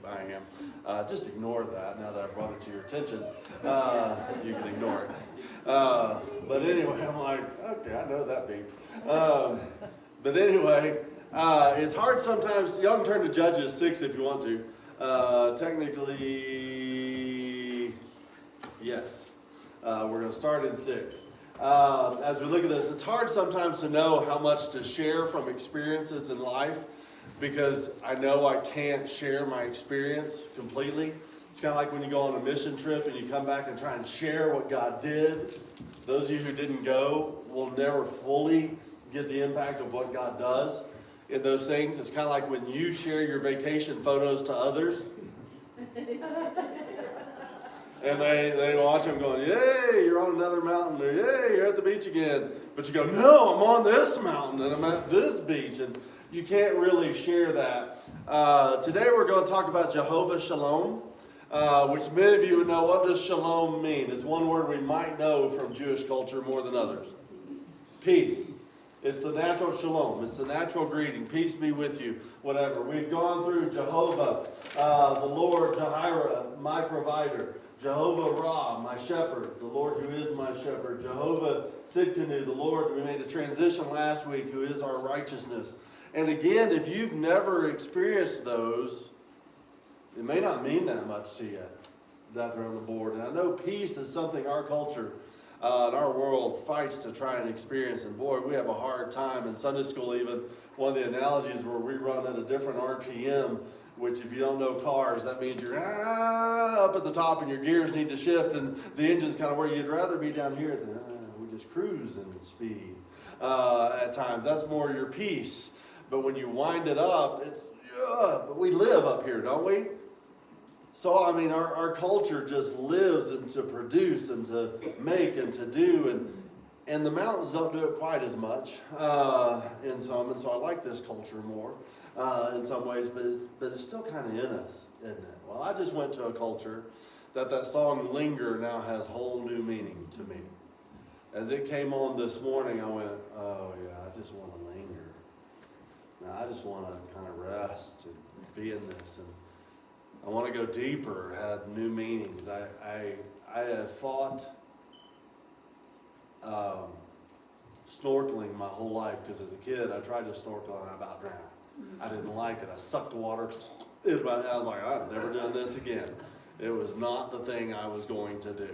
I am. Just ignore that now that I brought it to your attention. You can ignore it. But anyway, I'm like, okay, I know that beat. But anyway, it's hard sometimes. Y'all can turn to Judges 6 if you want to. Technically, yes. We're going to start in 6. As we look at this, it's hard sometimes to know how much to share from experiences in life because I know I can't share my experience completely. It's kind of like when you go on a mission trip and you come back and try and share what God did. Those of you who didn't go will never fully get the impact of what God does in those things. It's kind of like when you share your vacation photos to others. And they watch them going, yay, you're on another mountain, or yay, you're at the beach again. But you go, no, I'm on this mountain, and I'm at this beach. And you can't really share that. Today we're going to talk about Jehovah Shalom, which many of you would know. What does shalom mean? It's one word we might know from Jewish culture more than others. Peace. It's the natural shalom. It's the natural greeting. Peace be with you. Whatever. We've gone through Jehovah, the Lord, Jireh, my provider. Jehovah Ra, my shepherd, the Lord who is my shepherd. Jehovah Sidkenu, the Lord, we made a transition last week, who is our righteousness. And again, if you've never experienced those, it may not mean that much to you that they're on the board. And I know peace is something our culture and our world fights to try and experience. And boy, we have a hard time. In Sunday school even, one of the analogies where we run at a different RPM, which if you don't know cars, that means you're up at the top and your gears need to shift and the engine's kind of where you'd rather be down here than we just cruise in speed at times. That's more your peace. But when you wind it up, it's, but we live up here, don't we? So, I mean, our culture just lives and to produce and to make and to do. And the mountains don't do it quite as much in some. And so I like this culture more in some ways. But it's still kind of in us, isn't it? Well, I just went to a culture that song Linger now has whole new meaning to me. As it came on this morning, I went, oh, yeah, I just want to linger. Now, I just want to kind of rest and be in this. And I want to go deeper, had new meanings. I have fought snorkeling my whole life because as a kid I tried to snorkel and I about drowned. I didn't like it. I sucked the water. I was like, I'm never doing this again. It was not the thing I was going to do.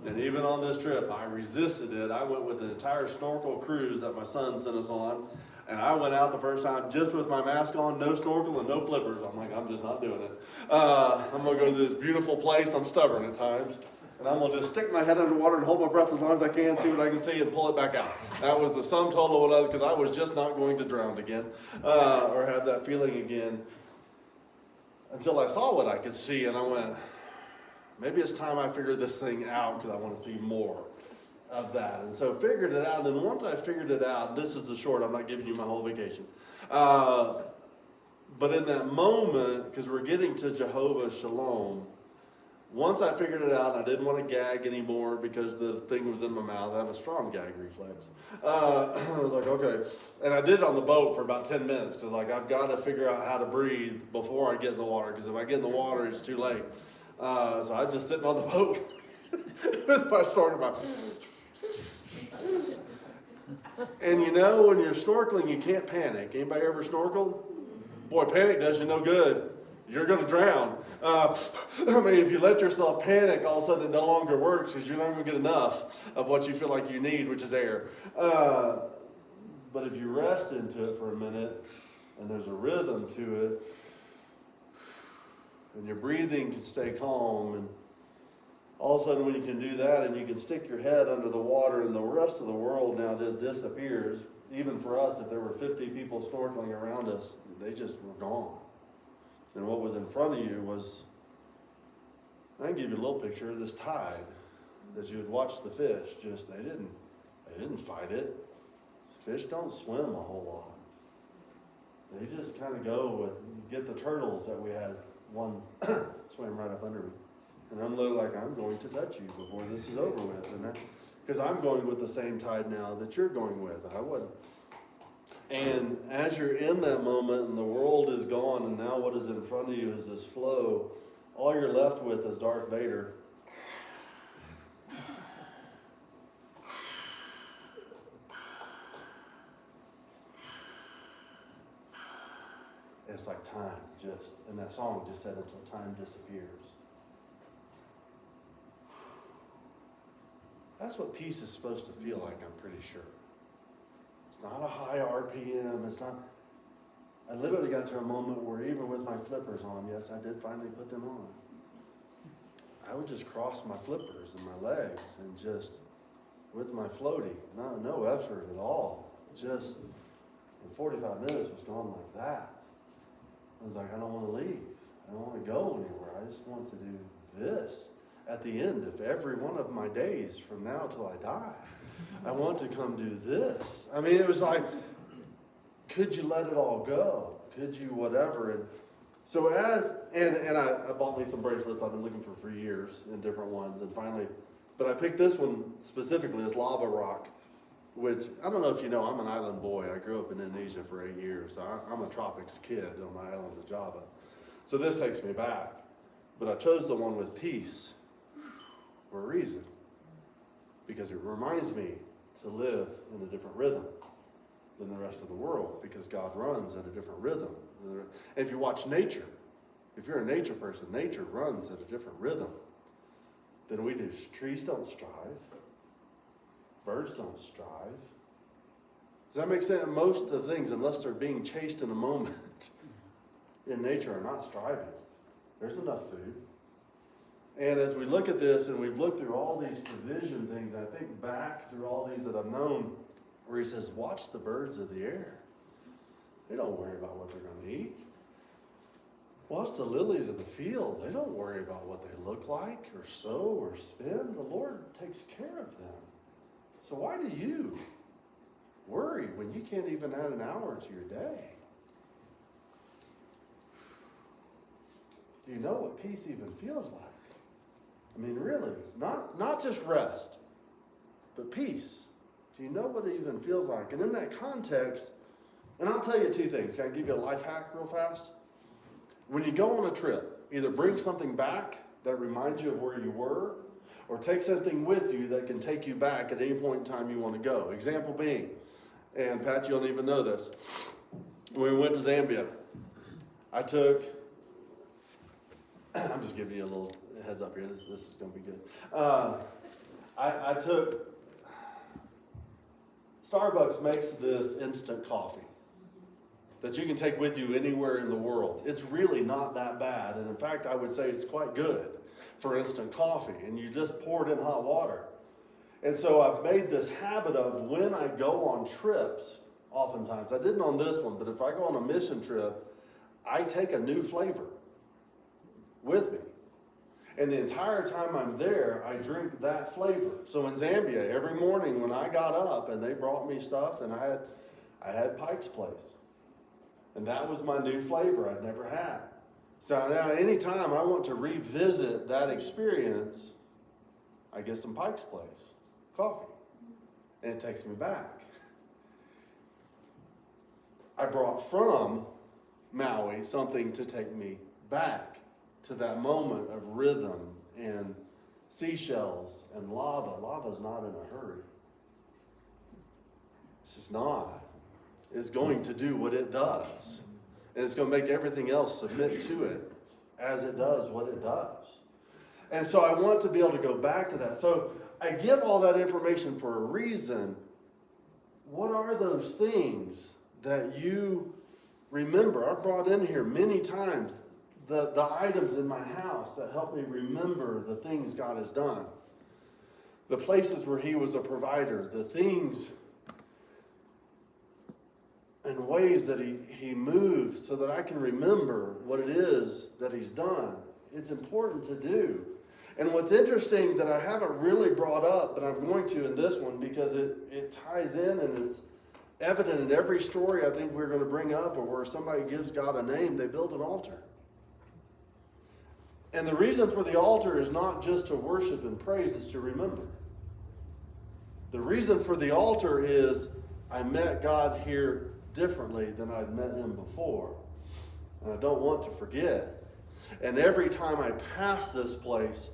And even on this trip, I resisted it. I went with the entire snorkel cruise that my son sent us on. And I went out the first time just with my mask on, no snorkel and no flippers. I'm like, I'm just not doing it. I'm going to go to this beautiful place. I'm stubborn at times. And I'm going to just stick my head underwater and hold my breath as long as I can, see what I can see, and pull it back out. That was the sum total of what I was, because I was just not going to drown again or have that feeling again until I saw what I could see. And I went, maybe it's time I figure this thing out because I want to see more of that. And so figured it out. And then once I figured it out, this is the short, I'm not giving you my whole vacation. But in that moment, because we're getting to Jehovah Shalom, once I figured it out, and I didn't want to gag anymore because the thing was in my mouth. I have a strong gag reflex. I was like, okay. And I did it on the boat for about 10 minutes because like I've got to figure out how to breathe before I get in the water, because if I get in the water, it's too late. So I'm just sitting on the boat with my snorkel mouth. And you know, when you're snorkeling, you can't panic. Anybody ever snorkel? Boy, panic does you no good. You're going to drown. I mean, if you let yourself panic, all of a sudden it no longer works because you're not going to get enough of what you feel like you need, which is air. But if you rest into it for a minute, and there's a rhythm to it, and your breathing can stay calm, and all of a sudden when you can do that and you can stick your head under the water and the rest of the world now just disappears. Even for us, if there were 50 people snorkeling around us, they just were gone. And what was in front of you was, I can give you a little picture of this tide that you would watch the fish. Just they didn't fight it. Fish don't swim a whole lot. They just kind of go with, you get the turtles that we had, one swam right up under me. And I'm literally like, I'm going to touch you before this is over with. And because I'm going with the same tide now that you're going with. And as you're in that moment and the world is gone and now what is in front of you is this flow, all you're left with is Darth Vader. It's like time and that song just said until time disappears. That's what peace is supposed to feel like, I'm pretty sure. It's not a high RPM. It's not. I literally got to a moment where even with my flippers on, yes, I did finally put them on. I would just cross my flippers and my legs and just with my floaty, no effort at all. Just in 45 minutes was gone like that. I was like, I don't want to leave. I don't want to go anywhere. I just want to do this at the end of every one of my days from now till I die. I want to come do this. I mean, it was like, could you let it all go? Could you whatever? And so I bought me some bracelets I've been looking for years in different ones. And finally, but I picked this one specifically, this lava rock, which I don't know if you know, I'm an island boy. I grew up in Indonesia for 8 years. So I'm a tropics kid on the island of Java. So this takes me back. But I chose the one with peace for a reason. Because it reminds me to live in a different rhythm than the rest of the world, because God runs at a different rhythm. And if you watch nature, if you're a nature person, nature runs at a different rhythm than we do. Trees don't strive. Birds don't strive. Does that make sense? Most of the things, unless they're being chased in a moment, in nature are not striving. There's enough food. And as we look at this, and we've looked through all these provision things, I think back through all these that I've known, where he says, watch the birds of the air. They don't worry about what they're going to eat. Watch the lilies of the field. They don't worry about what they look like or sow or spin. The Lord takes care of them. So why do you worry when you can't even add an hour to your day? Do you know what peace even feels like? I mean, really, not just rest, but peace. Do you know what it even feels like? And in that context, and I'll tell you two things. Can I give you a life hack real fast? When you go on a trip, either bring something back that reminds you of where you were, or take something with you that can take you back at any point in time you want to go. Example being, and Pat, you don't even know this, when we went to Zambia, I'm just giving you a little heads up here. This is going to be good. I took, Starbucks makes this instant coffee that you can take with you anywhere in the world. It's really not that bad. And in fact, I would say it's quite good for instant coffee. And you just pour it in hot water. And so I've made this habit of when I go on trips, oftentimes, I didn't on this one, but if I go on a mission trip, I take a new flavor with me. And the entire time I'm there, I drink that flavor. So in Zambia, every morning when I got up and they brought me stuff, and I had Pike's Place. And that was my new flavor I'd never had. So now anytime I want to revisit that experience, I get some Pike's Place coffee. And it takes me back. I brought from Maui something to take me back to that moment of rhythm and seashells and lava. Lava's not in a hurry. It's just not. It's going to do what it does. And it's going to make everything else submit to it as it does what it does. And so I want to be able to go back to that. So I give all that information for a reason. What are those things that you remember? I've brought in here many times the items in my house that help me remember the things God has done. The places where he was a provider. The things and ways that he moves so that I can remember what it is that he's done. It's important to do. And what's interesting that I haven't really brought up, but I'm going to in this one because it ties in and it's evident in every story I think we're going to bring up, or where somebody gives God a name, they build an altar. And the reason for the altar is not just to worship and praise, it's to remember. The reason for the altar is I met God here differently than I'd met him before. And I don't want to forget. And every time I pass this place,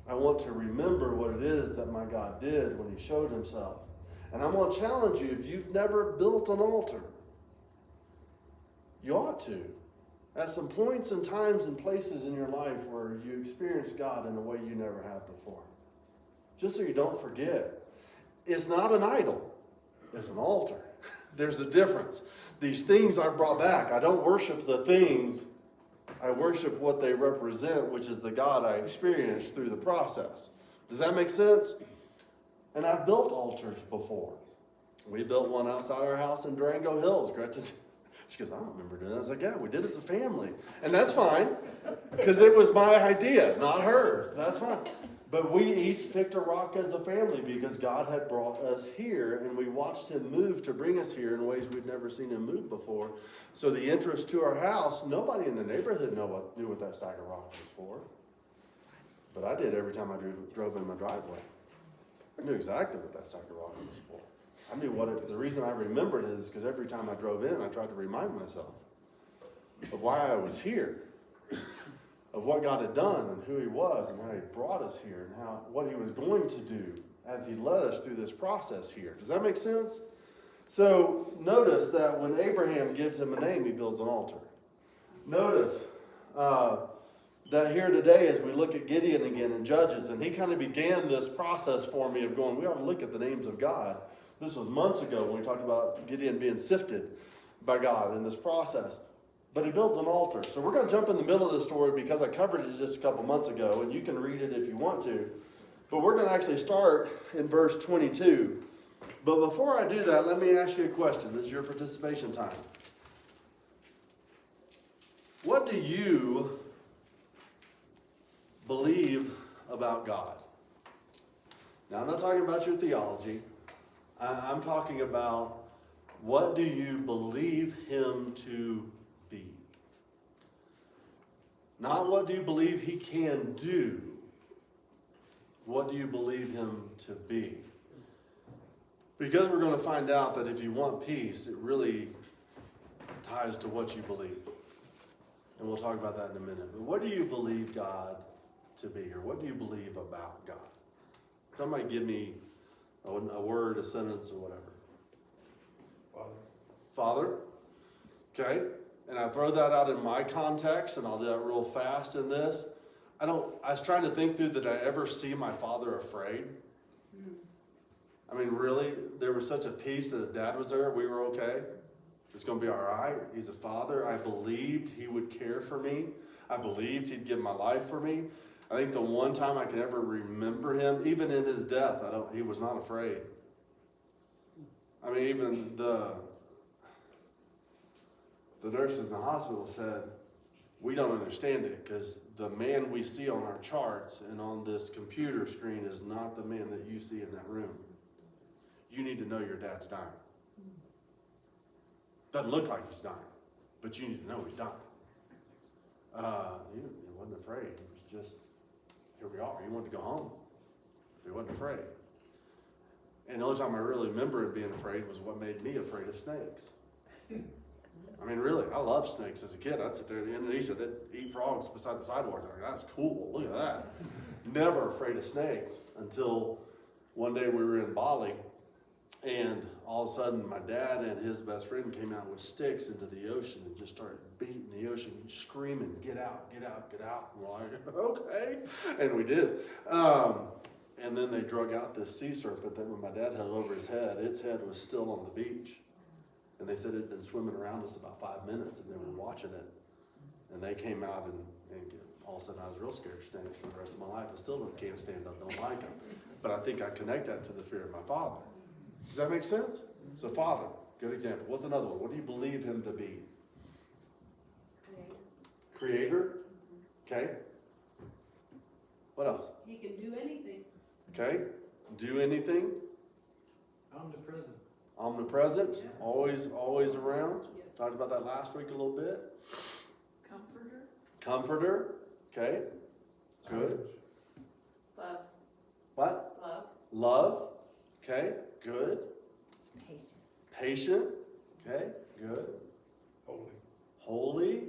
I want to remember what it is that my God did when he showed himself. And I'm going to challenge you, if you've never built an altar, you ought to. At some points and times and places in your life where you experience God in a way you never have before. Just so you don't forget. It's not an idol. It's an altar. There's a difference. These things I brought back, I don't worship the things. I worship what they represent, which is the God I experienced through the process. Does that make sense? And I've built altars before. We built one outside our house in Durango Hills. Gretchen, she goes, I don't remember doing that. I was like, yeah, we did it as a family. And that's fine, because it was my idea, not hers. That's fine. But we each picked a rock as a family because God had brought us here, and we watched him move to bring us here in ways we'd never seen him move before. So the entrance to our house, nobody in the neighborhood knew what that stack of rocks was for. But I did every time I drove in my driveway. I knew exactly what that stack of rocks was for. I knew the reason I remembered it is because every time I drove in, I tried to remind myself of why I was here, of what God had done and who he was and how he brought us here and what he was going to do as he led us through this process here. Does that make sense? So notice that when Abraham gives him a name, he builds an altar. Notice that here today as we look at Gideon again in Judges, and he kind of began this process for me of going, we ought to look at the names of God. This was months ago when we talked about Gideon being sifted by God in this process. But he builds an altar. So we're going to jump in the middle of the story because I covered it just a couple months ago, and you can read it if you want to. But we're going to actually start in verse 22. But before I do that, let me ask you a question. This is your participation time. What do you believe about God? Now, I'm not talking about your theology. I'm talking about what do you believe him to be? Not what do you believe he can do. What do you believe him to be? Because we're going to find out that if you want peace, it really ties to what you believe. And we'll talk about that in a minute. But what do you believe God to be? Or what do you believe about God? Somebody give me a word, a sentence, or whatever. Father. Okay. And I throw that out in my context, and I'll do that real fast in this. I was trying to think through, did I ever see my father afraid? I mean, really, there was such a peace that if Dad was there, we were okay. It's going to be all right. He's a father. I believed he would care for me. I believed he'd give my life for me. I think the one time I can ever remember him, even in his death, he was not afraid. I mean, even the nurses in the hospital said, we don't understand it because the man we see on our charts and on this computer screen is not the man that you see in that room. You need to know your dad's dying. Doesn't look like he's dying, but you need to know he's dying. He wasn't afraid. He was just, here we are. He wanted to go home. He wasn't afraid. And the only time I really remember him being afraid was what made me afraid of snakes. I mean, really, I loved snakes as a kid. I'd sit there in Indonesia, they'd eat frogs beside the sidewalk. I'm like, that's cool. Look at that. Never afraid of snakes until one day we were in Bali, and all of a sudden my dad and his best friend came out with sticks into the ocean and just started beating the ocean, screaming, get out, get out, get out. And we're like, okay. And we did. And then they drug out this sea serpent that when my dad held over his head, its head was still on the beach. And they said it had been swimming around us about 5 minutes, and they were watching it. And they came out, and all of a sudden I was real scared of snakes for the rest of my life. I still can't stand up, don't like them. But I think I connect that to the fear of my father. Does that make sense? So Father, good example. What's another one? What do you believe him to be? Creator? Okay. What else? He can do anything. Okay. Do anything? Omnipresent. Omnipresent, Yeah. always around. Yeah. Talked about that last week a little bit. Comforter. Comforter, okay, good. Love. What? Love. Love, okay, good. Patient. Patient, Okay, good. Holy. Holy.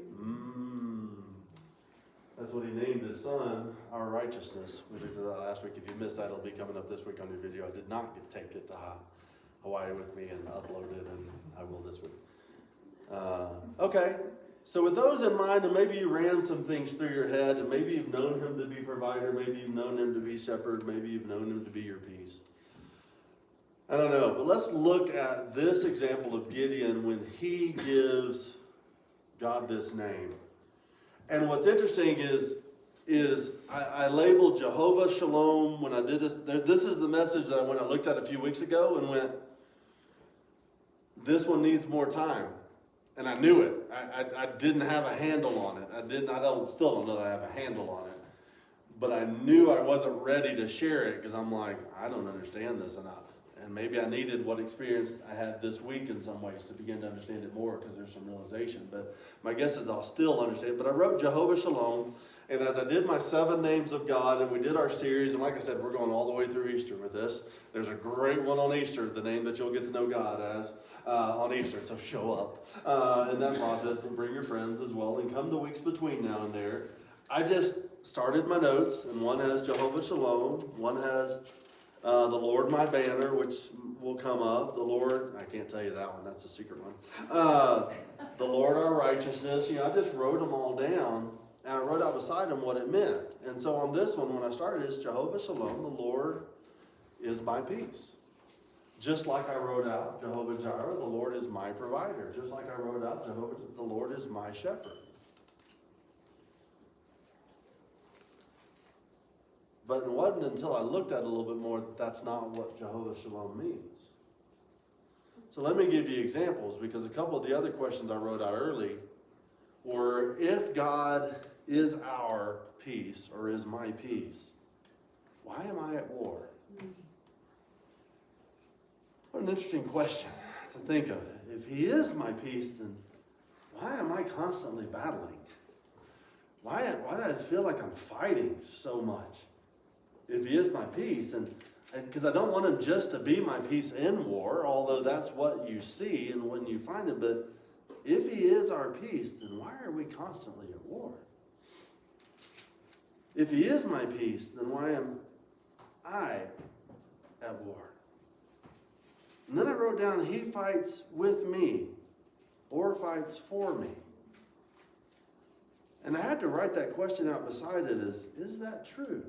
That's what he named his son, our righteousness. We looked at that last week. If you missed that, it'll be coming up this week on your video. I did not take it to Hawaii with me and upload it, and I will this week. Okay, so with those in mind, and maybe you ran some things through your head, and maybe you've known him to be provider, maybe you've known him to be shepherd, maybe you've known him to be your peace. I don't know, but let's look at this example of Gideon when he gives God this name. And what's interesting is I labeled Jehovah Shalom when I did this. This is the message that when I looked at a few weeks ago and went, this one needs more time. And I knew it. I didn't have a handle on it. Still don't know that I have a handle on it. But I knew I wasn't ready to share it because I'm like, I don't understand this enough. And maybe I needed what experience I had this week in some ways to begin to understand it more because there's some realization. But my guess is I'll still understand it. But I wrote Jehovah Shalom. And as I did my 7 names of God, and we did our series, and like I said, we're going all the way through Easter with this. There's a great one on Easter, the name that you'll get to know God as on Easter. So show up in that process, but bring your friends as well, and come the weeks between now and there. I just started my notes, and one has Jehovah Shalom, one has the Lord my banner, which will come up. The Lord, I can't tell you that one, that's a secret one. The Lord our righteousness. I just wrote them all down, and I wrote out beside them what it meant. And so on this one, when I started, it's Jehovah Shalom, the Lord is my peace. Just like I wrote out Jehovah Jireh, the Lord is my provider. Just like I wrote out Jehovah, the Lord is my shepherd. But it wasn't until I looked at it a little bit more that that's not what Jehovah Shalom means. So let me give you examples, because a couple of the other questions I wrote out early were, if God is our peace, or is my peace, why am I at war? What an interesting question to think of. If he is my peace, then why am I constantly battling? Why do I feel like I'm fighting so much? If he is my peace, and because I don't want him just to be my peace in war, although that's what you see and when you find him, but if he is our peace, then why are we constantly at war? If he is my peace, then why am I at war? And then I wrote down, he fights with me or fights for me. And I had to write that question out beside it is that true?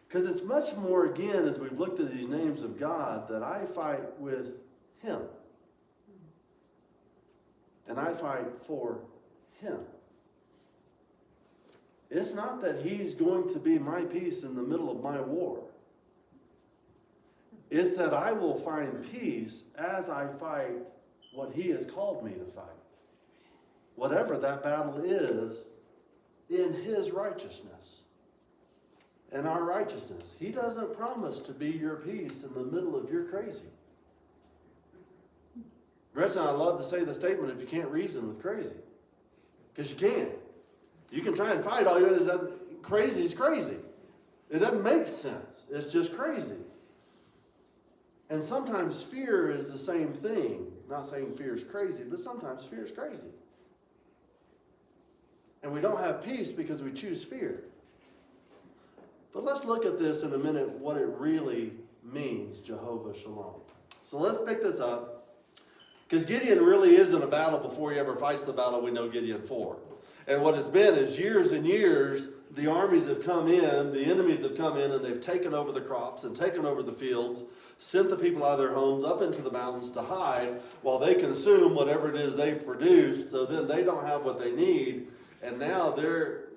Because it's much more, again, as we've looked at these names of God, that I fight with him. And I fight for him. It's not that he's going to be my peace in the middle of my war. It's that I will find peace as I fight what he has called me to fight. Whatever that battle is, in his righteousness. And our righteousness. He doesn't promise to be your peace in the middle of your crazy. Gretchen, I love to say the statement, if you can't reason with crazy. Because you can. You can try and fight all you want. That crazy is crazy. It doesn't make sense. It's just crazy. And sometimes fear is the same thing. Not saying fear is crazy, but sometimes fear is crazy. And we don't have peace because we choose fear. But let's look at this in a minute, what it really means, Jehovah Shalom. So let's pick this up. Because Gideon really is in a battle before he ever fights the battle we know Gideon for. And what it's been is years and years, the armies have come in, the enemies have come in, and they've taken over the crops and taken over the fields, sent the people out of their homes up into the mountains to hide while they consume whatever it is they've produced, so then they don't have what they need. And now they're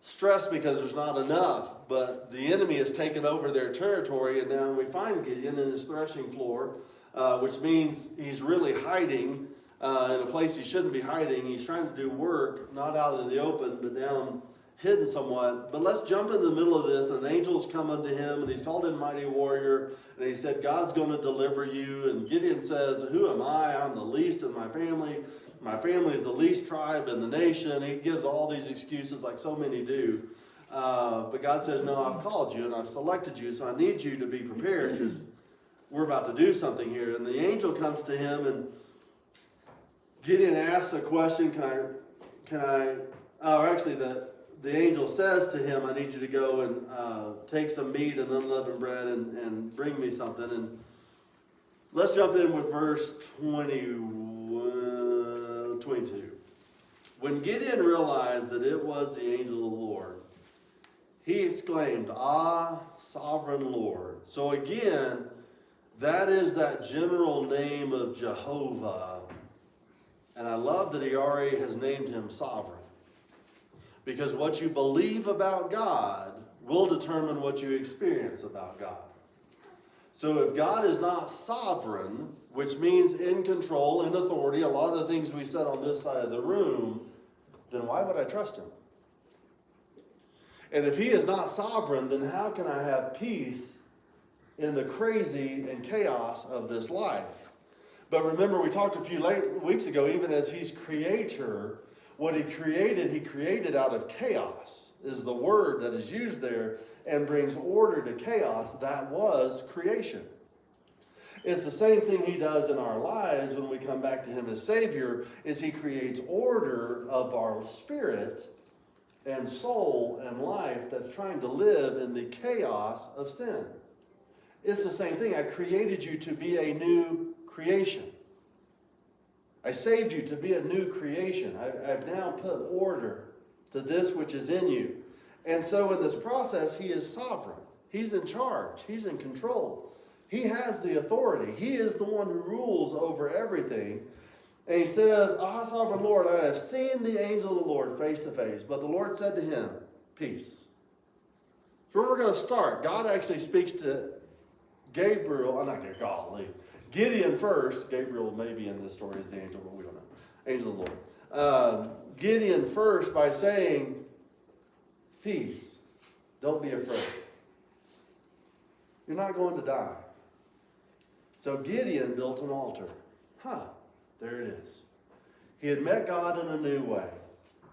stressed because there's not enough, but the enemy has taken over their territory, and now we find Gideon in his threshing floor, which means he's really hiding in a place he shouldn't be hiding. He's trying to do work, not out in the open, but down hidden somewhat. But let's jump in the middle of this, and angels come unto him, and he's called him mighty warrior, and he said, God's going to deliver you. And Gideon says, who am I? I'm the least in my family. My family is the least tribe in the nation. He gives all these excuses like so many do. But God says, no, I've called you and I've selected you, so I need you to be prepared because we're about to do something here. And the angel comes to him, and Gideon asks a question, the angel says to him, I need you to go and take some meat and unleavened bread and bring me something. And let's jump in with verse 22. When Gideon realized that it was the angel of the Lord, he exclaimed, "Ah, sovereign Lord." So again, that is that general name of Jehovah. And I love that he already has named him sovereign. Because what you believe about God will determine what you experience about God. So if God is not sovereign, which means in control, in authority, a lot of the things we said on this side of the room, then why would I trust him? And if he is not sovereign, then how can I have peace in the crazy and chaos of this life? But remember, we talked a few weeks ago, even as he's creator, what he created out of chaos is the word that is used there and brings order to chaos. That was creation. It's the same thing he does in our lives when we come back to him as Savior, is he creates order of our spirit and soul and life that's trying to live in the chaos of sin. It's the same thing. I created you to be a new creation. I saved you to be a new creation. I've now put order to this which is in you. And so in this process, he is sovereign. He's in charge. He's in control. He has the authority. He is the one who rules over everything. And he says, "Ah, sovereign Lord, I have seen the angel of the Lord face to face." But the Lord said to him, "Peace." So where we're going to start, God actually speaks to Gideon first. Gabriel may be in this story as the angel, but we don't know. Angel of the Lord. Gideon first by saying, "Peace. Don't be afraid. You're not going to die." So Gideon built an altar. There it is. He had met God in a new way.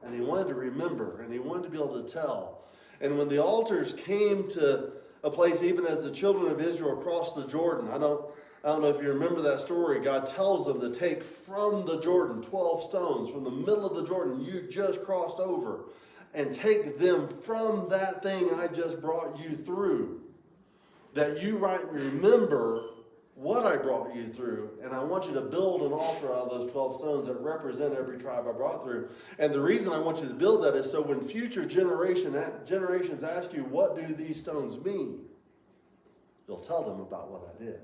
And he wanted to remember. And he wanted to be able to tell. And when the altars came to a place, even as the children of Israel crossed the Jordan, I don't know if you remember that story. God tells them to take from the Jordan 12 stones from the middle of the Jordan you just crossed over, and take them from that thing I just brought you through, that you might remember what I brought you through. And I want you to build an altar out of those 12 stones that represent every tribe I brought through. And the reason I want you to build that is so when future generations ask you, what do these stones mean? You'll tell them about what I did.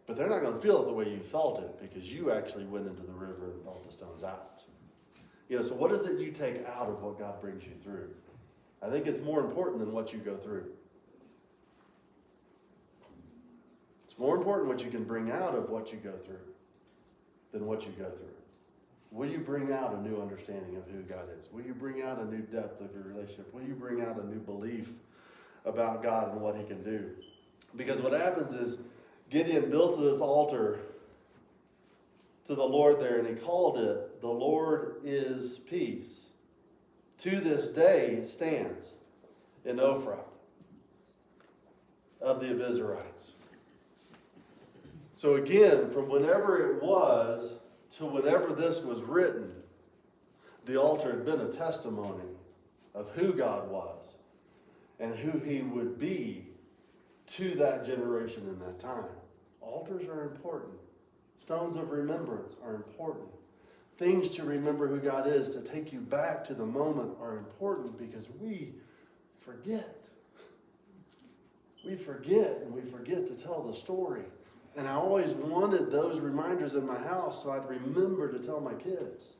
But they're not going to feel it the way you felt it, because you actually went into the river and brought the stones out. So what is it you take out of what God brings you through? I think it's more important than what you go through. It's more important what you can bring out of what you go through than what you go through. Will you bring out a new understanding of who God is? Will you bring out a new depth of your relationship? Will you bring out a new belief about God and what he can do? Because what happens is Gideon built this altar to the Lord there, and he called it, "The Lord is Peace." To this day it stands in Ophrah of the Abiezrites. So again, from whenever it was to whenever this was written, the altar had been a testimony of who God was and who he would be to that generation in that time. Altars are important. Stones of remembrance are important. Things to remember who God is, to take you back to the moment, are important, because we forget. We forget, and we forget to tell the story. And I always wanted those reminders in my house so I'd remember to tell my kids.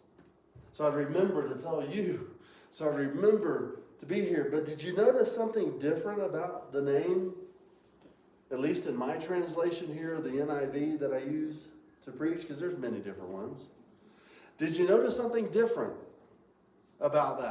So I'd remember to tell you. So I'd remember to be here. But did you notice something different about the name? At least in my translation here, the NIV that I use to preach, because there's many different ones. Did you notice something different about that?